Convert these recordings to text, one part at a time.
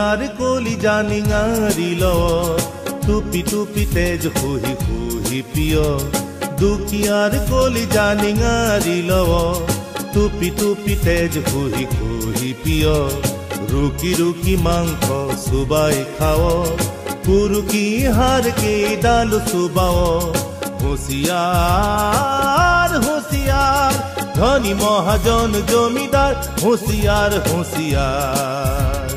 দুখিয়াৰ কলি জানিঙাৰি লৱ টুপি টুপি তেজ হুহি হুহি প্ৰিয় দুখিয়াৰ কলি জানিঙাৰি লৱ টুপি টুপি তেজ হুহি হুহি প্ৰিয় रुकी रुकी मांस चुबाई खाओ पुरुकी हार के डाल चुबाओ होशियार होशियार धनी महाजन जमीदार होशियार होशियार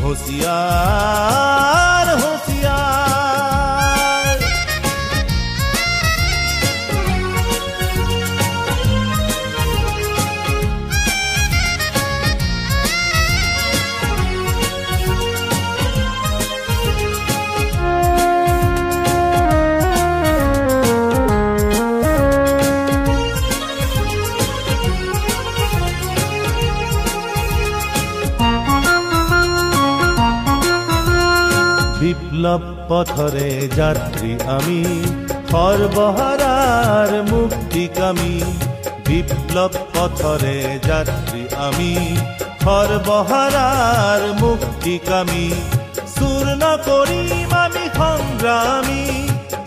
होशियार होशियार বিপ্লব পথরে যাত্রী আমি সর্বহারার মুক্তিকামী বিপ্লব পথরে যাত্রী আমি সর্বহারার মুক্তিকামী চূর্ণ করিম আমি সংগ্রামী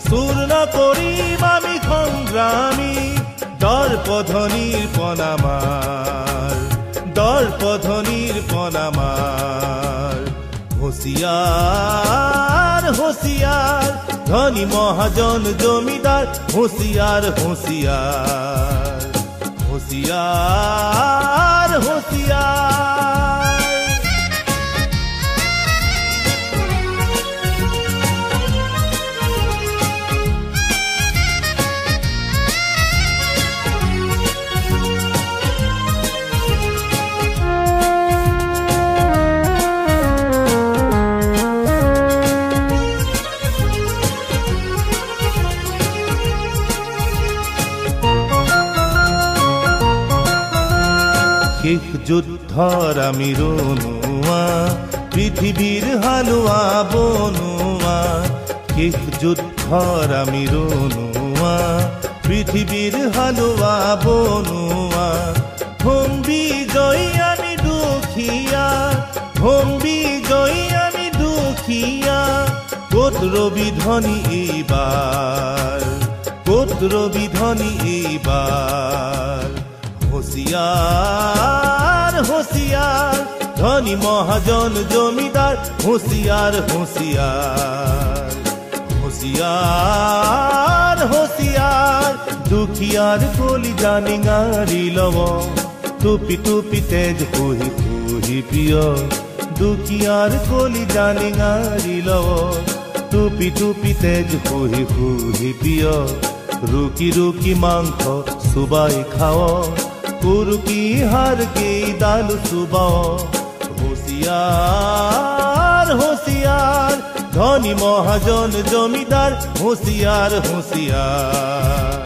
চূর্ণ করিম আমি সংগ্রামী দর্পধ্বনির পনামার দর্পধ্বনির পনামার होशियार होशियार धनी महाजन जमीदार होशियार होशियार होशियार होशियार শেষ যুদ্ধর আমি রনুয়া পৃথিবীর হালুয়া বনুয়া শেষ যুদ্ধর আমি রনুয়া পৃথিবীর হালুয়া বনুয়া হোম বিজয়ী আমি দুখিয়া হোম বিজয়ী আমি দুখিয়া কোত রবি ধনী এইবার কোত রবি ধনী এইবার होशियार होशियार धनी महाजन जमीदार होशियार होशियार होशियार होशियार दुखियार कोली जानिङारी लव टुपी टुपी तेज हुही हुही प्रिय दुखियार कोली जानिङारी लव टुपी टुपी तेज हुही हुही प्रिय रुकी रुकी मांस चुबाई खाओ पुरुकी हार के दाल चुबाओ होशियार होशियार धनी महाजन जमीदार होशियार होशियार।